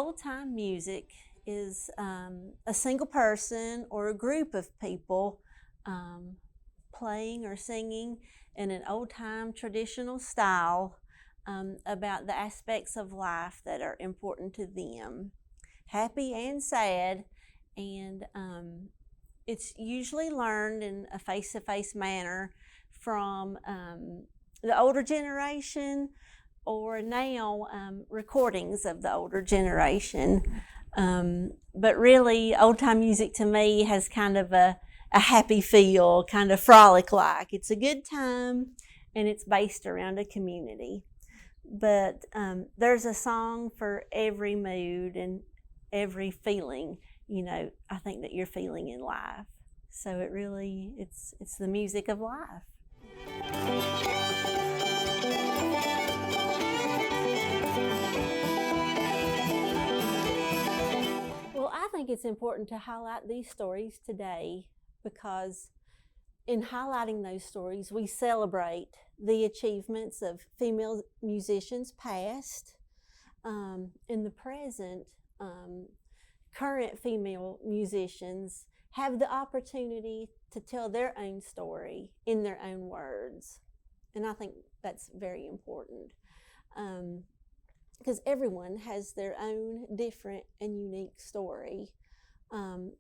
old time music is a single person or a group of people playing or singing in an old time traditional style about the aspects of life that are important to them, happy and sad, and it's usually learned in a face-to-face manner from the older generation, or now recordings of the older generation. But really, old time music to me has kind of a happy feel, kind of frolic-like. It's a good time, and it's based around a community. But there's a song for every mood and every feeling, I think that you're feeling in life. So it's the music of life. Well, I think it's important to highlight these stories today because in highlighting those stories, we celebrate the achievements of female musicians past. In the present, current female musicians have the opportunity to tell their own story in their own words. And I think that's very important. Because everyone has their own different and unique story.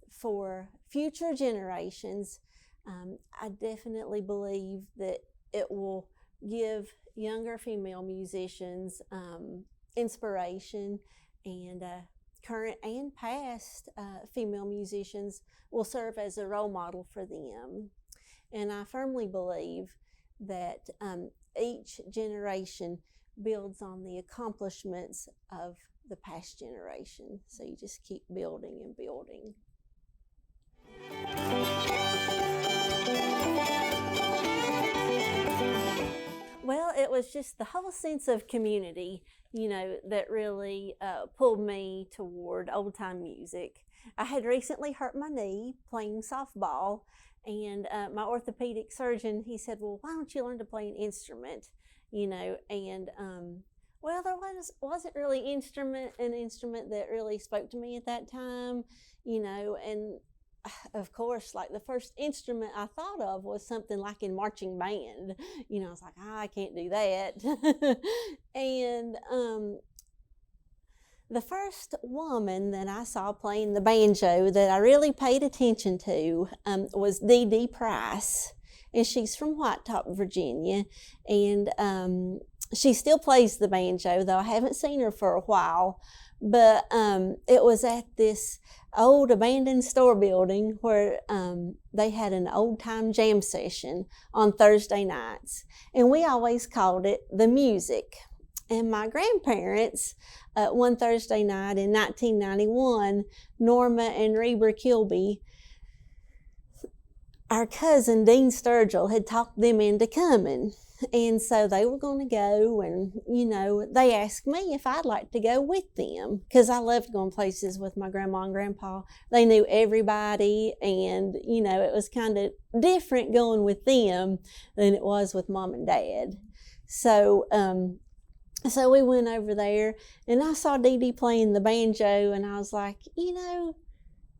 For future generations, I definitely believe that it will give younger female musicians inspiration, and current and past female musicians will serve as a role model for them. And I firmly believe that each generation builds on the accomplishments of the past generation. So you just keep building and building. Well, it was just the whole sense of community, that really pulled me toward old time music. I had recently hurt my knee playing softball, and my orthopedic surgeon, he said, well, why don't you learn to play an instrument? And well, there wasn't really an instrument that really spoke to me at that time, and of course, like the first instrument I thought of was something like in marching band. I was like, I can't do that. And the first woman that I saw playing the banjo that I really paid attention to was Dee-Dee Price. And she's from White Top, Virginia. And she still plays the banjo, though I haven't seen her for a while. But it was at this old abandoned store building where they had an old time jam session on Thursday nights. And we always called it the music. And my grandparents, one Thursday night in 1991, Norma and Reba Kilby, our cousin Dean Sturgill had talked them into coming. And so they were going to go, and, they asked me if I'd like to go with them because I loved going places with my grandma and grandpa. They knew everybody, and, it was kind of different going with them than it was with mom and dad. So we went over there, and I saw Dee-Dee playing the banjo, and I was like, maybe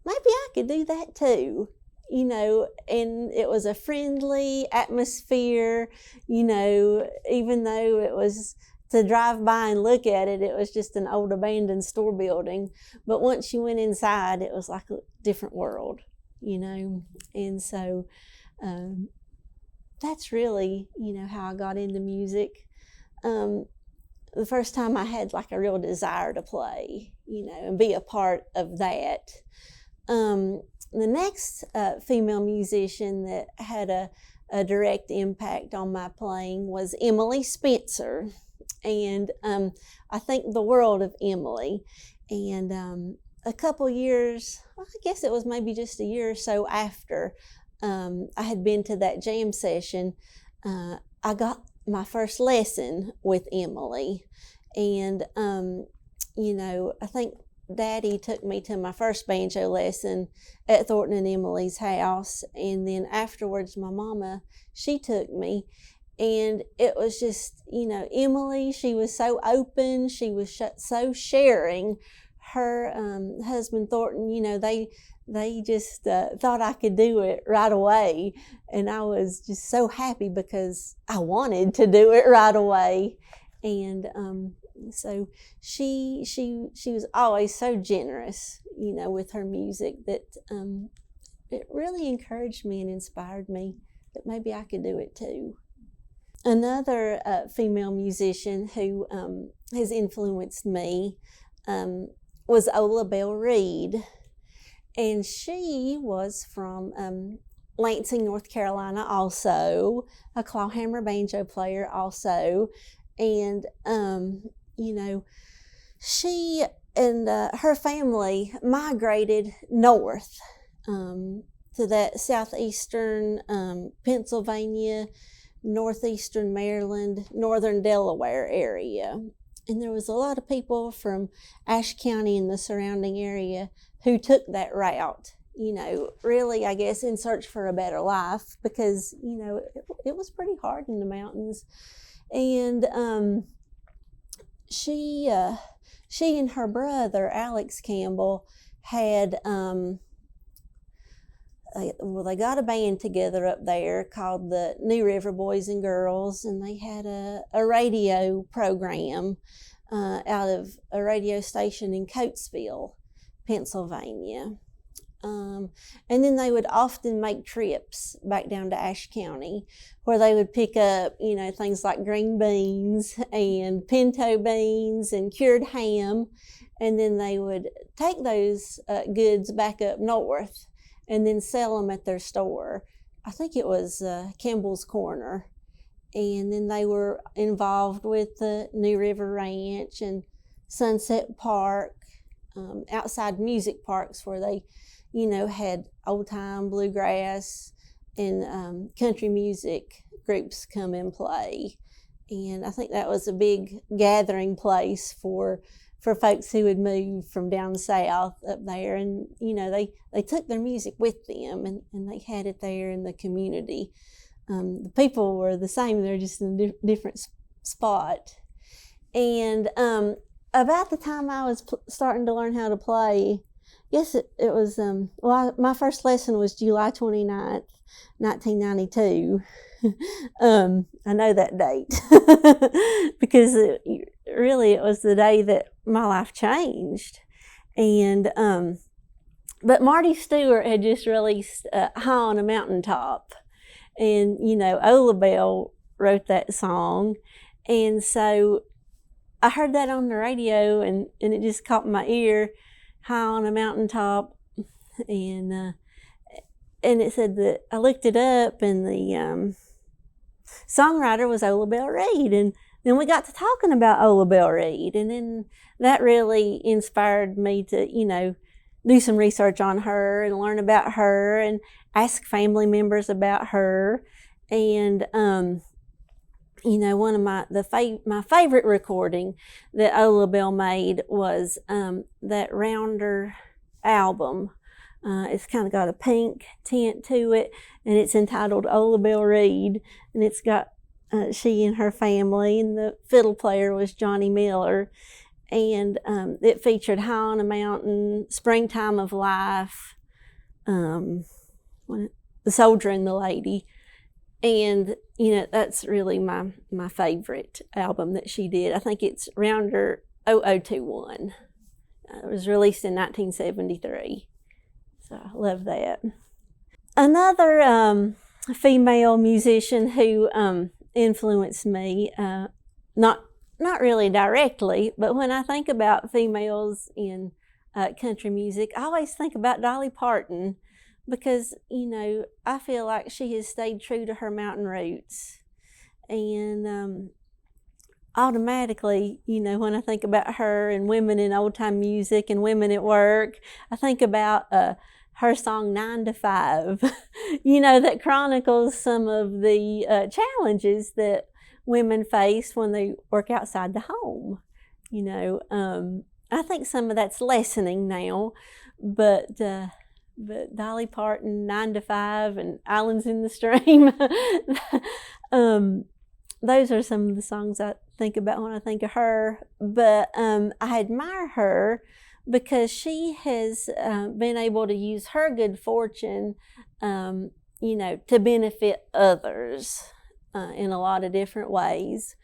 I could do that too. And it was a friendly atmosphere, even though it was to drive by and look at it, it was just an old abandoned store building. But once you went inside, it was like a different world, And so that's really, how I got into music. The first time I had like a real desire to play, and be a part of that. The next female musician that had a direct impact on my playing was Emily Spencer. And I think the world of Emily. And a couple years, I guess it was maybe just a year or so after I had been to that jam session, I got my first lesson with Emily. And, I think Daddy took me to my first banjo lesson at Thornton and Emily's house, and then afterwards my mama, she took me, and it was just, Emily, she was so open, she was so sharing her husband Thornton, they just thought I could do it right away, and I was just so happy because I wanted to do it right away. And so she was always so generous, with her music, that it really encouraged me and inspired me that maybe I could do it too. Another female musician who has influenced me was Ola Belle Reed, and she was from Lansing, North Carolina, also a clawhammer banjo player also. And she and her family migrated north to that southeastern Pennsylvania, northeastern Maryland, northern Delaware area. And there was a lot of people from Ashe County and the surrounding area who took that route, really, I guess, in search for a better life, because, it was pretty hard in the mountains. And she and her brother, Alex Campbell, had, they got a band together up there called the New River Boys and Girls, and they had a radio program out of a radio station in Coatesville, Pennsylvania. And then they would often make trips back down to Ashe County, where they would pick up, things like green beans and pinto beans and cured ham, and then they would take those goods back up north and then sell them at their store. I think it was Kimball's Corner. And then they were involved with the New River Ranch and Sunset Park, outside music parks where they, had old-time bluegrass and country music groups come and play. And I think that was a big gathering place for folks who would move from down south up there. And, they took their music with them, and they had it there in the community. The people were the same, they're just in a different spot. And about the time I was starting to learn how to play, yes, it was, my first lesson was July 29th, 1992. I know that date because it was the day that my life changed. And but Marty Stewart had just released High on a Mountaintop, and Ola Belle wrote that song, and so I heard that on the radio, and it just caught my ear, High on a Mountaintop, and it said that, I looked it up, and the songwriter was Ola Belle Reed, and then we got to talking about Ola Belle Reed, and then that really inspired me to, do some research on her and learn about her and ask family members about her. And one of my favorite recording that Ola Belle made was that Rounder album. It's kind of got a pink tint to it, and it's entitled Ola Belle Reed, and it's got she and her family, and the fiddle player was Johnny Miller. And it featured High on a Mountain, Springtime of Life, The Soldier and the Lady. And, that's really my favorite album that she did. I think it's Rounder 0021. It was released in 1973. So I love that. Another female musician who influenced me, not really directly, but when I think about females in country music, I always think about Dolly Parton, because, I feel like she has stayed true to her mountain roots. And automatically, when I think about her and women in old-time music and women at work, I think about her song 9 to 5, that chronicles some of the challenges that women face when they work outside the home. I think some of that's lessening now, but Dolly Parton, 9 to 5, and Islands in the Stream, those are some of the songs I think about when I think of her. But I admire her because she has been able to use her good fortune, to benefit others in a lot of different ways.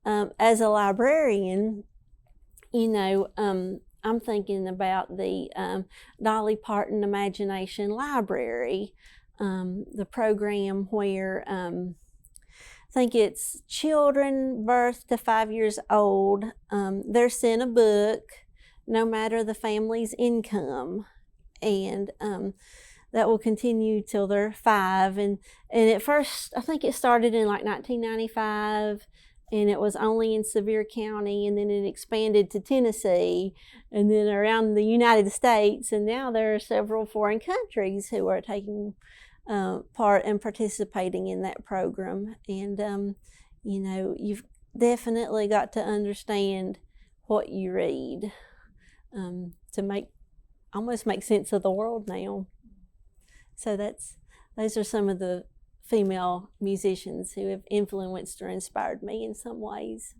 As a librarian, I'm thinking about the Dolly Parton Imagination Library, the program where I think it's children birth to 5 years old. They're sent a book, no matter the family's income, and that will continue till they're 5. And at first, I think it started in like 1995, and it was only in Sevier County, and then it expanded to Tennessee, and then around the United States, and now there are several foreign countries who are taking part and participating in that program. And you've definitely got to understand what you read to almost make sense of the world now. So those are some of the female musicians who have influenced or inspired me in some ways.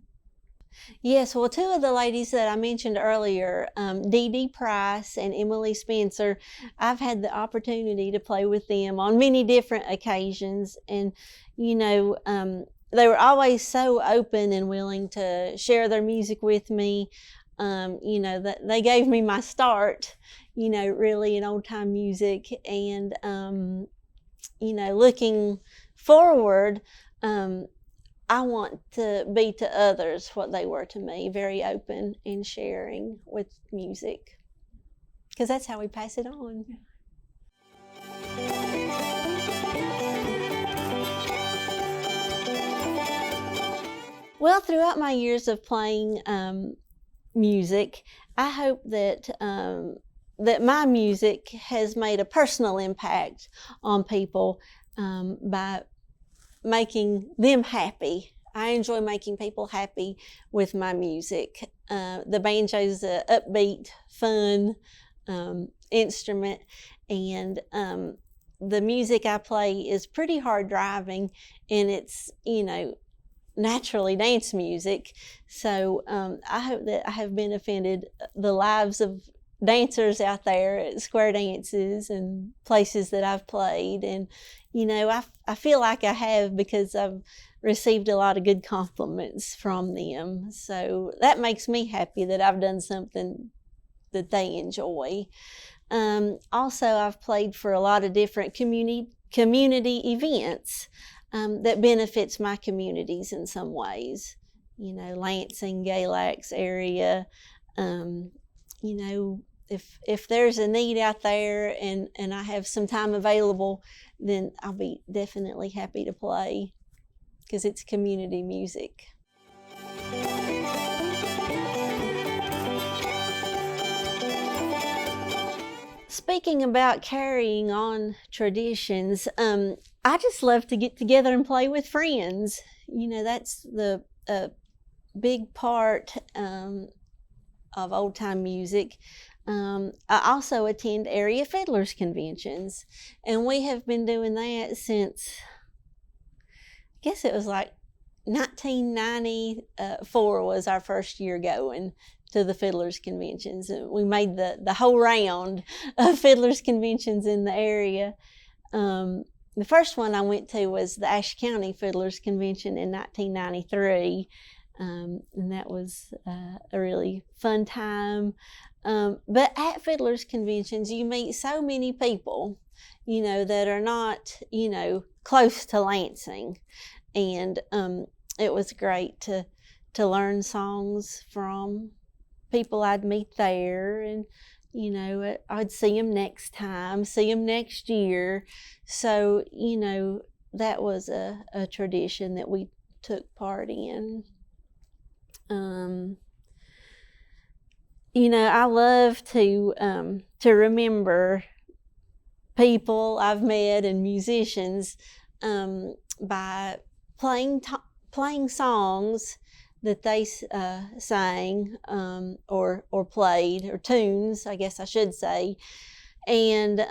Yes, well, two of the ladies that I mentioned earlier, Dee-Dee Price and Emily Spencer, I've had the opportunity to play with them on many different occasions, and they were always so open and willing to share their music with me. That they gave me my start, really in old time music, and looking forward, I want to be to others what they were to me, very open in sharing with music, because that's how we pass it on. Well, throughout my years of playing music, I hope that that my music has made a personal impact on people by making them happy. I enjoy making people happy with my music. The banjo's an upbeat, fun instrument, and the music I play is pretty hard driving, and it's, naturally dance music. So I hope that I have benefited the lives of dancers out there at square dances and places that I've played. And I feel like I have, because I've received a lot of good compliments from them. So that makes me happy that I've done something that they enjoy. Also, I've played for a lot of different community events that benefits my communities in some ways. Lansing, Galax area. If there's a need out there and I have some time available, then I'll be definitely happy to play, because it's community music. Speaking about carrying on traditions, I just love to get together and play with friends. That's the big part of old time music. I also attend area fiddlers conventions, and we have been doing that since, I guess it was like 1994 was our first year going to the fiddlers conventions. We made the whole round of fiddlers conventions in the area. The first one I went to was the Ashe County Fiddlers Convention in 1993, and that was a really fun time. But at fiddlers conventions, you meet so many people, that are not, close to Lansing, and it was great to learn songs from people I'd meet there, and I'd see them next time, see them next year. So that was a tradition that we took part in. I love to remember people I've met and musicians by playing songs that they sang or played, or tunes, I guess I should say, and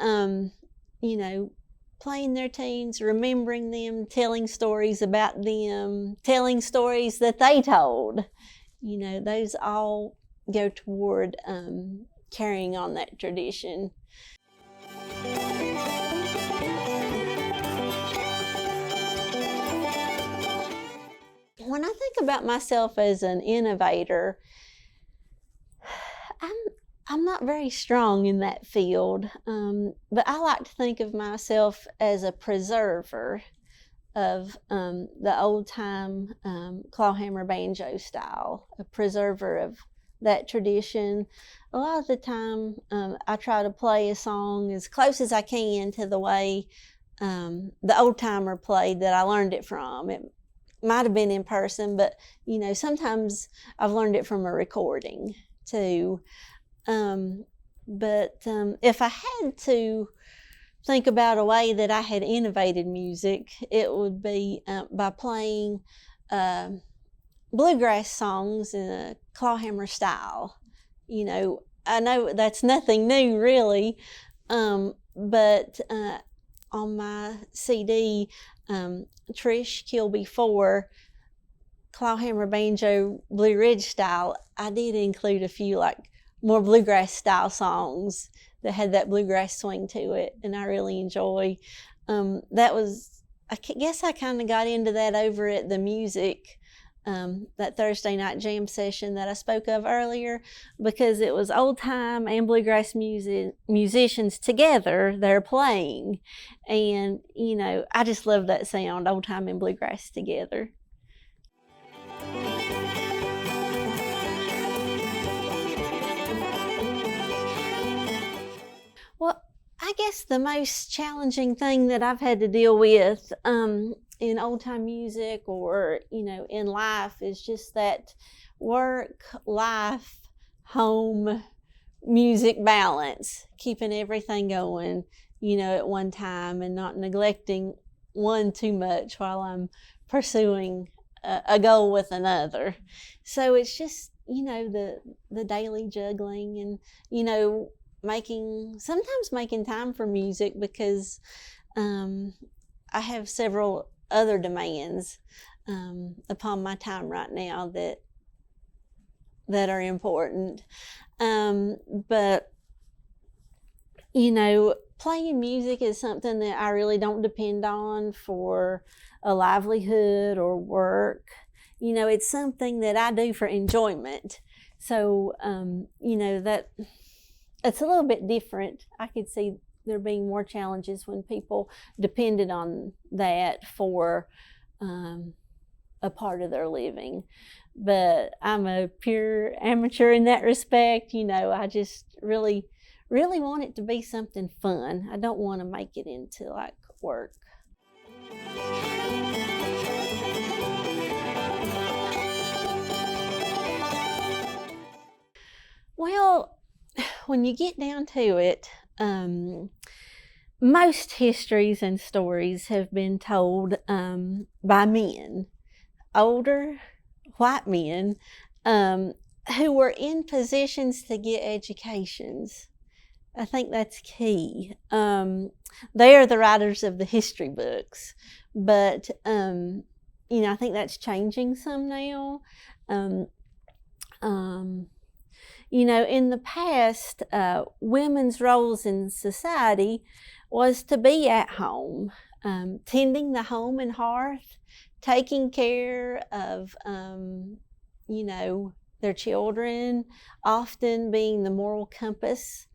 playing their tunes, remembering them, telling stories about them, telling stories that they told. Those all go toward carrying on that tradition. When I think about myself as an innovator, I'm not very strong in that field, but I like to think of myself as a preserver of the old-time clawhammer banjo style, a preserver of that tradition. A lot of the time, I try to play a song as close as I can to the way the old-timer played that I learned it from. It might have been in person, but sometimes I've learned it from a recording too. But if I had to think about a way that I had innovated music, it would be by playing bluegrass songs in a clawhammer style. I know that's nothing new really, but on my CD, Trish Kilby Fore, clawhammer banjo Blue Ridge style, I did include a few more bluegrass style songs that had that bluegrass swing to it, and I really enjoy. I guess I kind of got into that over at the music, that Thursday night jam session that I spoke of earlier, because it was old time and bluegrass musicians together, they're playing, and I just love that sound, old time and bluegrass together. Well, I guess the most challenging thing that I've had to deal with in old-time music or, in life is just that work, life, home, music balance, keeping everything going, at one time and not neglecting one too much while I'm pursuing a goal with another. So it's just, the daily juggling and, sometimes making time for music because I have several other demands upon my time right now that are important. But playing music is something that I really don't depend on for a livelihood or work. It's something that I do for enjoyment. So, that it's a little bit different. I could see there being more challenges when people depended on that for a part of their living. But I'm a pure amateur in that respect. I just really want it to be something fun. I don't want to make it into work. Well, when you get down to it, most histories and stories have been told by men, older white men, who were in positions to get educations. I think that's key. They are the writers of the history books, but I think that's changing some now. In the past, women's roles in society was to be at home, tending the home and hearth, taking care of, their children, often being the moral compass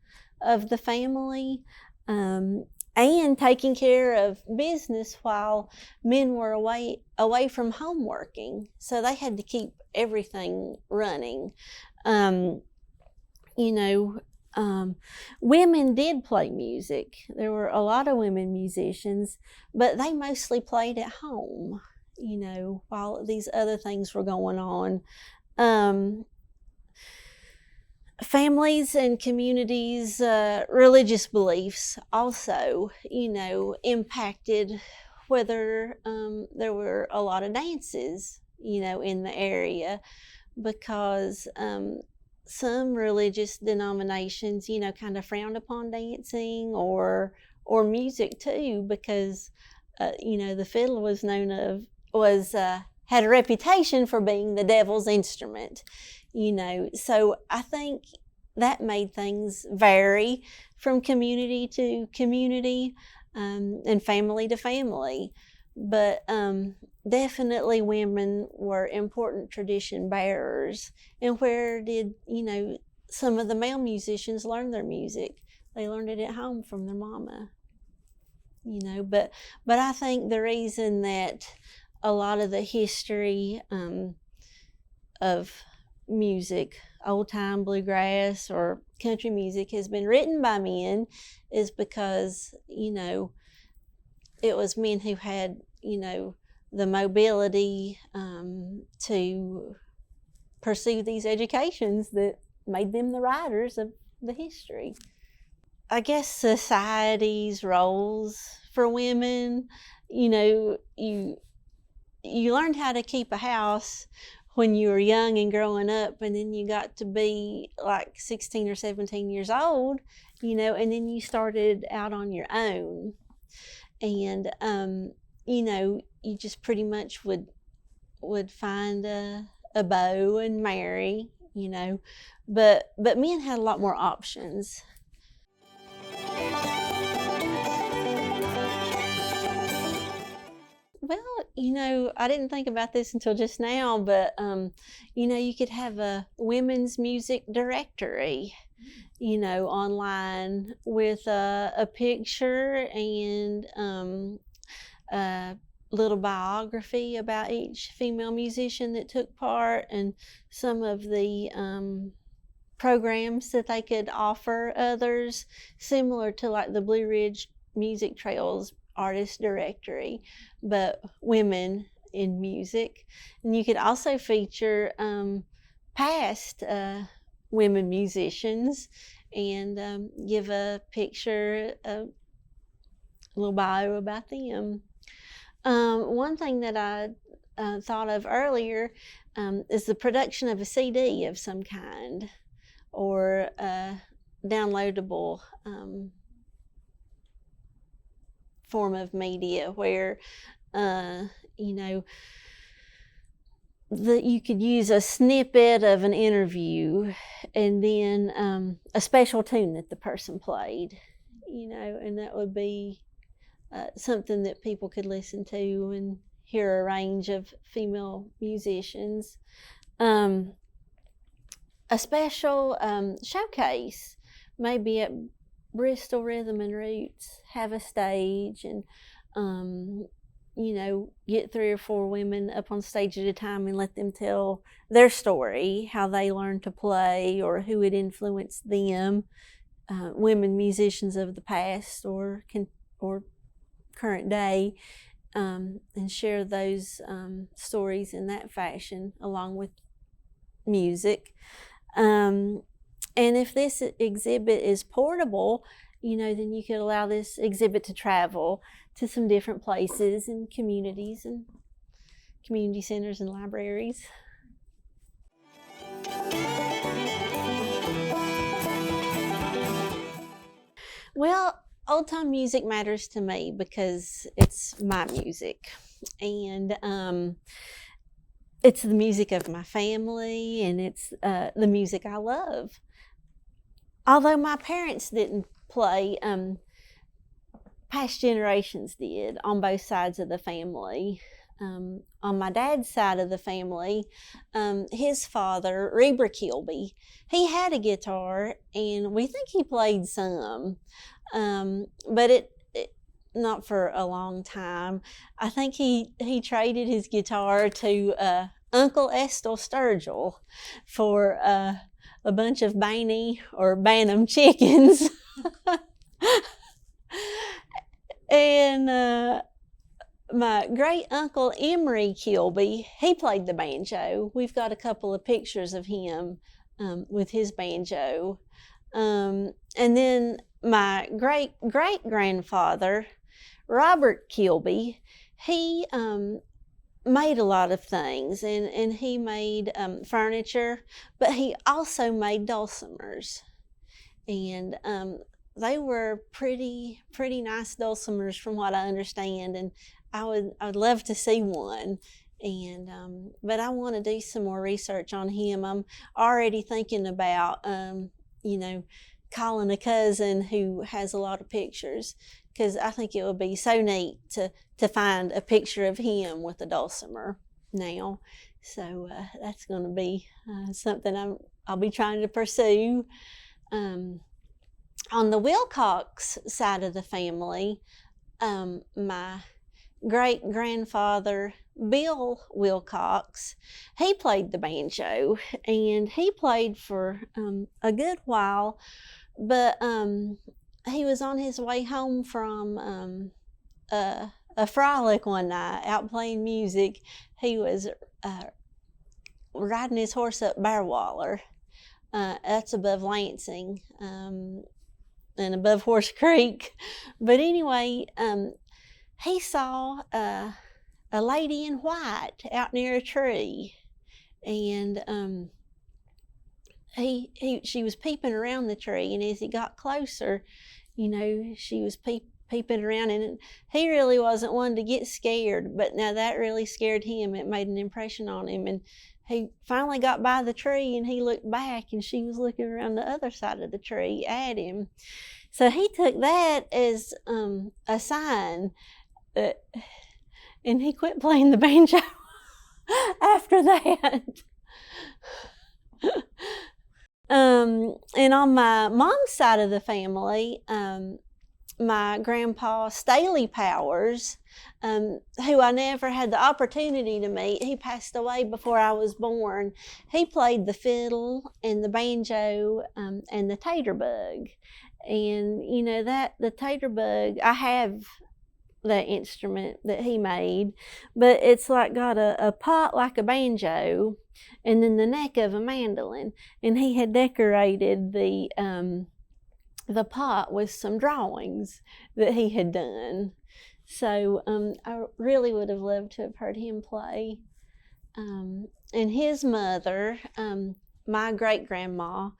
of the family, and taking care of business while men were away from home working. So they had to keep everything running. Women did play music. There were a lot of women musicians, but they mostly played at home, while these other things were going on. Families and communities, religious beliefs also, impacted whether there were a lot of dances, in the area, because some religious denominations, kind of frowned upon dancing or music too, because the fiddle had a reputation for being the devil's instrument. So I think that made things vary from community to community, and family to family. But definitely women were important tradition bearers. And where did, some of the male musicians learn their music? They learned it at home from their mama. But I think the reason that a lot of the history of music, old time bluegrass or country music, has been written by men is because it was men who had the mobility to pursue these educations that made them the writers of the history. I guess society's roles for women, you learned how to keep a house when you were young and growing up, and then you got to be like 16 or 17 years old, and then you started out on your own. And, you just pretty much would find a beau and marry, but men had a lot more options. Well, I didn't think about this until just now, but, you could have a women's music directory, online with a picture and a little biography about each female musician that took part and some of the programs that they could offer others, similar to like the Blue Ridge Music Trails artist directory, but women in music. And you could also feature past women musicians and give a picture, a little bio about them. One thing that I thought of earlier is the production of a CD of some kind, or a downloadable form of media where you could use a snippet of an interview and then a special tune that the person played, and that would be something that people could listen to and hear a range of female musicians. A special showcase, maybe at Bristol Rhythm and Roots, have a stage and get 3 or 4 women up on stage at a time and let them tell their story, how they learned to play or who had influenced them, women musicians of the past or current day, and share those stories in that fashion along with music. And if this exhibit is portable, then you could allow this exhibit to travel to some different places and communities and community centers and libraries. Well, old time music matters to me because it's my music, and it's the music of my family, and it's the music I love. Although my parents didn't play, past generations did on both sides of the family. On my dad's side of the family, his father, Reba Kilby, he had a guitar, and we think he played some, but it not for a long time. I think he traded his guitar to Uncle Estel Sturgill for a bunch of Baney or Bantam chickens. And my great uncle Emery Kilby, he played the banjo. We've got a couple of pictures of him with his banjo. And then my great grandfather, Robert Kilby, he made a lot of things, and he made furniture, but he also made dulcimers, and they were pretty nice dulcimers from what I understand, and I'd love to see one, and but I want to do some more research on him. I'm already thinking about calling a cousin who has a lot of pictures, because I think it would be so neat to find a picture of him with a dulcimer now. So that's going to be something I'll be trying to pursue. On the Wilcox side of the family, my great-grandfather Bill Wilcox, he played the banjo, and he played for a good while, but he was on his way home from a frolic one night out playing music. He was riding his horse up Bearwaller. That's above Lansing and above Horse Creek. But anyway, he saw a lady in white out near a tree, and she was peeping around the tree, and as he got closer, she was peeping around, and he really wasn't one to get scared, but now that really scared him. It made an impression on him, and he finally got by the tree, and he looked back, and she was looking around the other side of the tree at him. So he took that as a sign, and he quit playing the banjo after that. And on my mom's side of the family, my grandpa Staley Powers, who I never had the opportunity to meet, he passed away before I was born. He played the fiddle and the banjo and the tater bug. And the tater bug, I have that instrument that he made, but it's like got a pot like a banjo and then the neck of a mandolin, and he had decorated the pot with some drawings that he had done. So I really would have loved to have heard him play. And his mother, my great-grandma,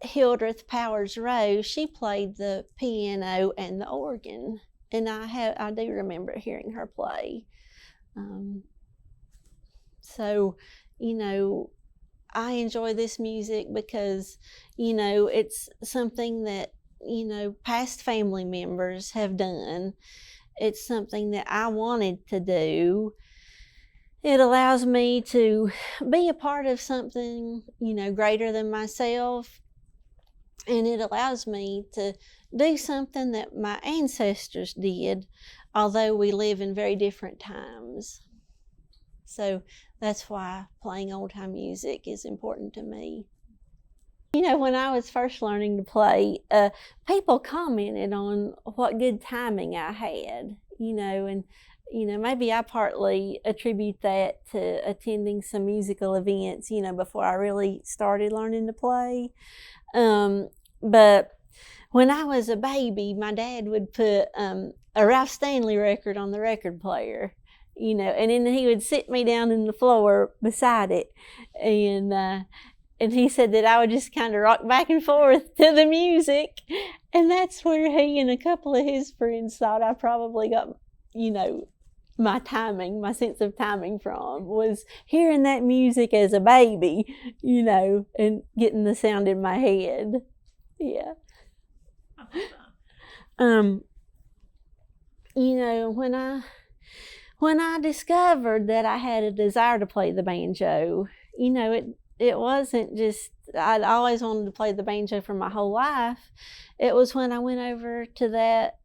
Hildreth Powers Rose, she played the piano and the organ, and I do remember hearing her play. So I enjoy this music because it's something that past family members have done. It's something that I wanted to do. It allows me to be a part of something greater than myself, and it allows me to do something that my ancestors did, although we live in very different times. So that's why playing old-time music is important to me. When I was first learning to play, people commented on what good timing I had, and maybe I partly attribute that to attending some musical events, before I really started learning to play. But when I was a baby, my dad would put a Ralph Stanley record on the record player, and then he would sit me down in the floor beside it, and he said that I would just kind of rock back and forth to the music, and that's where he and a couple of his friends thought I probably got, my sense of timing from, was hearing that music as a baby, and getting the sound in my head. Yeah. When I discovered that I had a desire to play the banjo, it wasn't just, I'd always wanted to play the banjo for my whole life. It was when I went over to that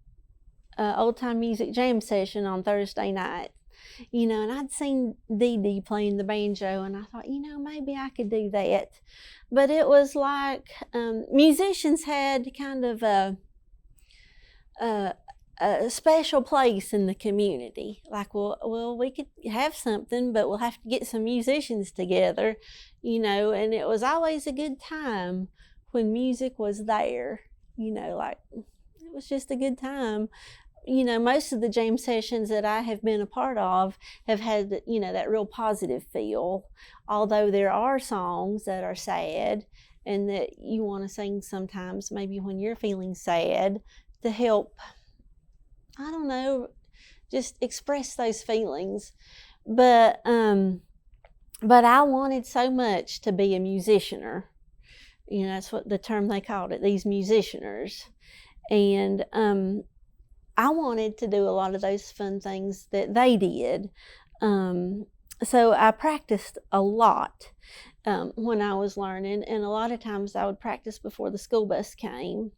old time music jam session on Thursday night, and I'd seen Dee-Dee playing the banjo, and I thought, maybe I could do that. But it was like musicians had kind of a special place in the community. Like, well, we could have something, but we'll have to get some musicians together, and it was always a good time when music was there, like it was just a good time. Most of the jam sessions that I have been a part of have had, that real positive feel, although there are songs that are sad and that you want to sing sometimes, maybe when you're feeling sad, to help, I don't know, just express those feelings. But I wanted so much to be a musicianer That's what the term they called it, these musicianers. And I wanted to do a lot of those fun things that they did. So I practiced a lot when I was learning, and a lot of times I would practice before the school bus came.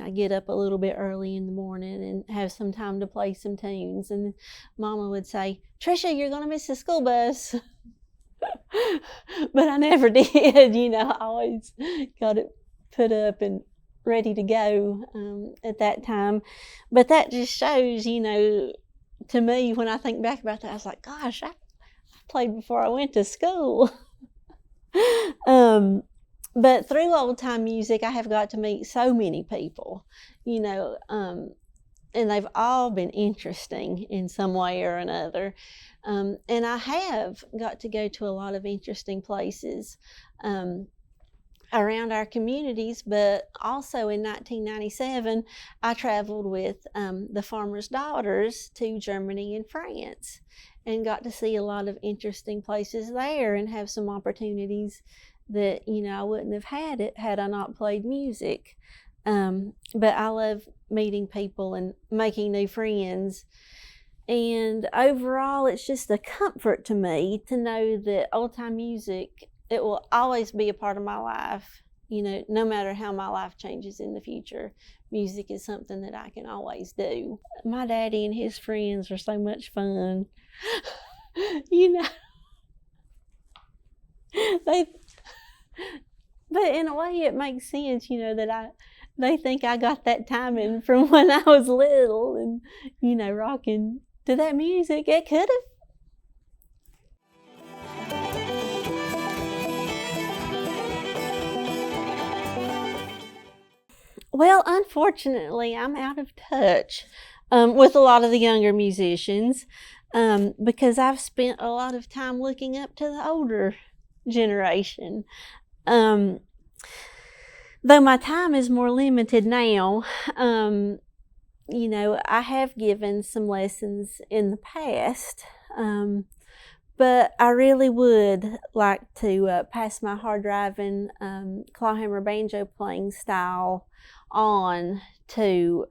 I get up a little bit early in the morning and have some time to play some tunes, and Mama would say, "Trisha, you're gonna miss the school bus." But I never did. I always got it put up and ready to go at that time. But that just shows, to me, when I think back about that, I was like, gosh, I played before I went to school. But through old time music, I have got to meet so many people, and they've all been interesting in some way or another. And I have got to go to a lot of interesting places around our communities, but also in 1997, I traveled with the Farmers' Daughters to Germany and France and got to see a lot of interesting places there and have some opportunities that, I wouldn't have had it had I not played music. But I love meeting people and making new friends. And overall, it's just a comfort to me to know that old-time music, it will always be a part of my life. No matter how my life changes in the future, music is something that I can always do. My daddy and his friends are so much fun. But in a way it makes sense, that they think I got that timing from when I was little and, rocking to that music. It could have. Well, unfortunately, I'm out of touch with a lot of the younger musicians because I've spent a lot of time looking up to the older generation. Though my time is more limited now, I have given some lessons in the past, but I really would like to pass my hard driving clawhammer banjo playing style on to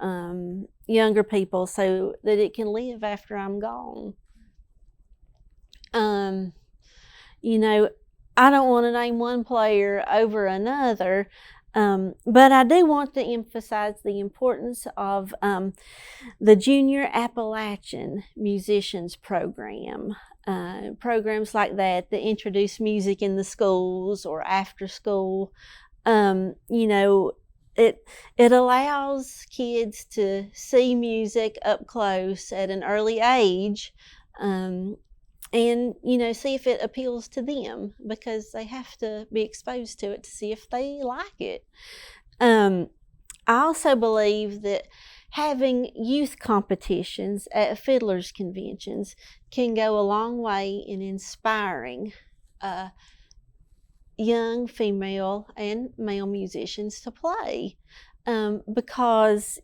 younger people so that it can live after I'm gone. I don't want to name one player over another, but I do want to emphasize the importance of the Junior Appalachian Musicians Program. Programs like that introduce music in the schools or after school. It allows kids to see music up close at an early age, and see if it appeals to them, because they have to be exposed to it to see if they like it. I also believe that having youth competitions at fiddlers conventions can go a long way in inspiring young female and male musicians to play, because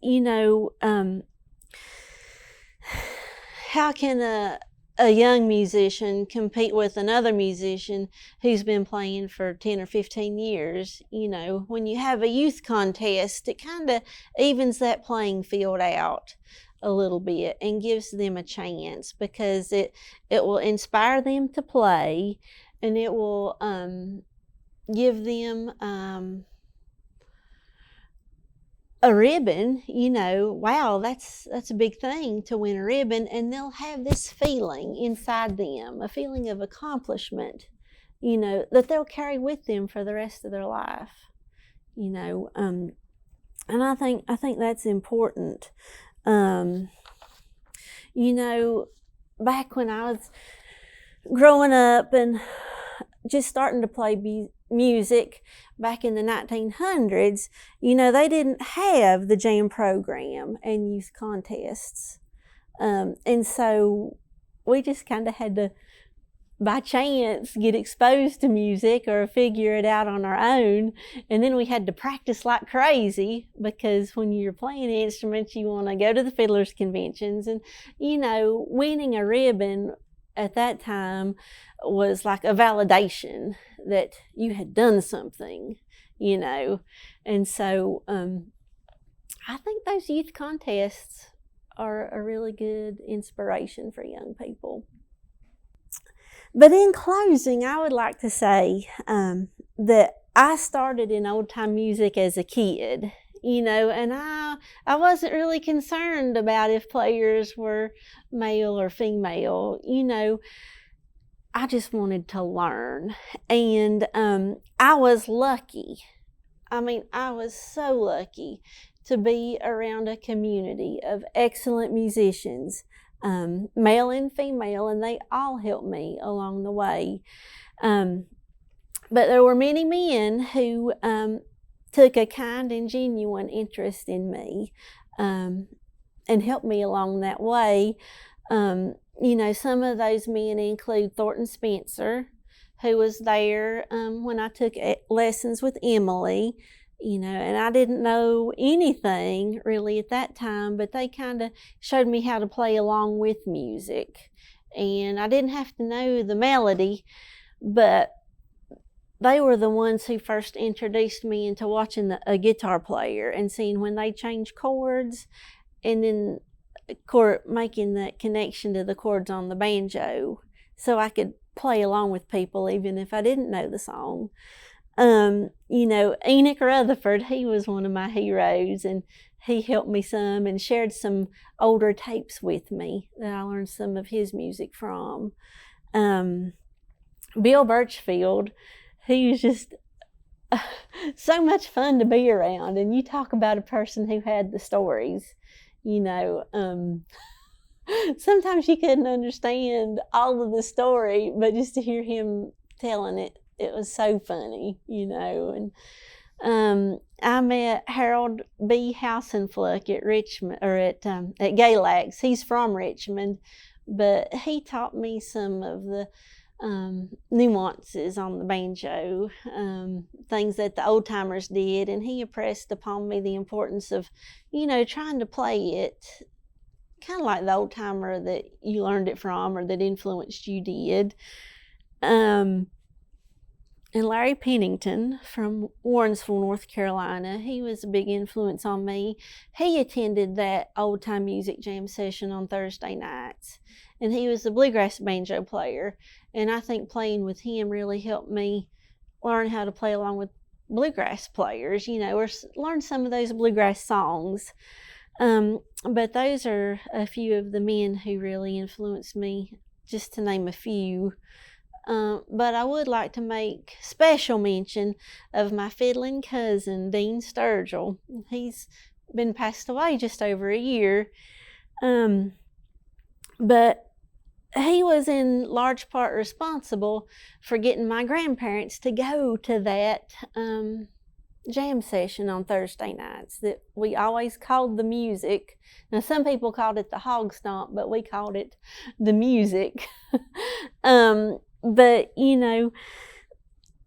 how can a young musician compete with another musician who's been playing for 10 or 15 years? When you have a youth contest, it kind of evens that playing field out a little bit and gives them a chance, because it will inspire them to play, and it will give them a ribbon. Wow, that's a big thing to win a ribbon, and they'll have this feeling inside them, a feeling of accomplishment, that they'll carry with them for the rest of their life. And I think that's important. Back when I was growing up and just starting to play music back in the 1900s, they didn't have the jam program and youth contests. And so we just kind of had to, by chance, get exposed to music or figure it out on our own. And then we had to practice like crazy, because when you're playing instruments, you want to go to the fiddlers conventions, and, winning a ribbon at that time was like a validation that you had done something, you know. And so I think those youth contests are a really good inspiration for young people. But in closing, I would like to say that I started in old time music as a kid, you know, and I wasn't really concerned about if players were male or female, you know. I just wanted to learn, and I was lucky. I mean, I was so lucky to be around a community of excellent musicians, male and female, and they all helped me along the way. But there were many men who took a kind and genuine interest in me and helped me along that way. You know, some of those men include Thornton Spencer, who was there when I took lessons with Emily, you know, and I didn't know anything really at that time, but they kind of showed me how to play along with music. And I didn't have to know the melody, but they were the ones who first introduced me into watching a guitar player and seeing when they change chords, and then making that connection to the chords on the banjo so I could play along with people even if I didn't know the song. You know, Enoch Rutherford, he was one of my heroes, and he helped me some and shared some older tapes with me that I learned some of his music from. Bill Birchfield, he was just so much fun to be around, and you talk about a person who had the stories. You know, sometimes you couldn't understand all of the story, but just to hear him telling it, it was so funny, you know. And I met Harold B. Hausenfluck at Richmond, or at Galax. He's from Richmond, but he taught me some of the nuances on the banjo, things that the old timers did, and he impressed upon me the importance of, you know, trying to play it kind of like the old timer that you learned it from or that influenced you did. And Larry Pennington from Warrensville, North Carolina, he was a big influence on me. He attended that old time music jam session on Thursday nights, and he was a bluegrass banjo player. And I think playing with him really helped me learn how to play along with bluegrass players, you know, or learn some of those bluegrass songs. But those are a few of the men who really influenced me, just to name a few. But I would like to make special mention of my fiddling cousin, Dean Sturgill. He's been passed away just over a year. But he was in large part responsible for getting my grandparents to go to that jam session on Thursday nights that we always called the music. Now, some people called it the hog stomp, but we called it the music. But, you know,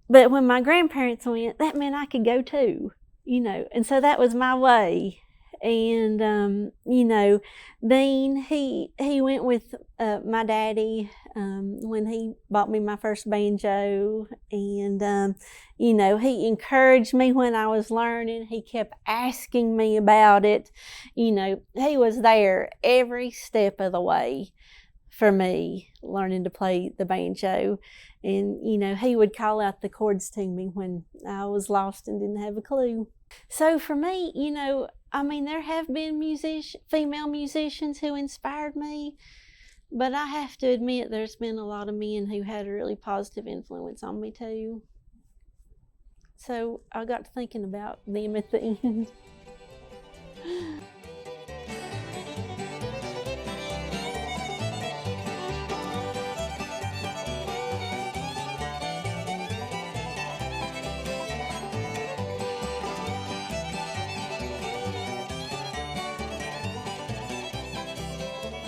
but when my grandparents went, that meant I could go too, you know, and so that was my way. And, you know, Dean, he went with my daddy when he bought me my first banjo. And, you know, he encouraged me when I was learning. He kept asking me about it. You know, he was there every step of the way for me learning to play the banjo. And, you know, he would call out the chords to me when I was lost and didn't have a clue. So for me, you know, I mean, there have been female musicians who inspired me, but I have to admit there's been a lot of men who had a really positive influence on me too. So I got to thinking about them at the end.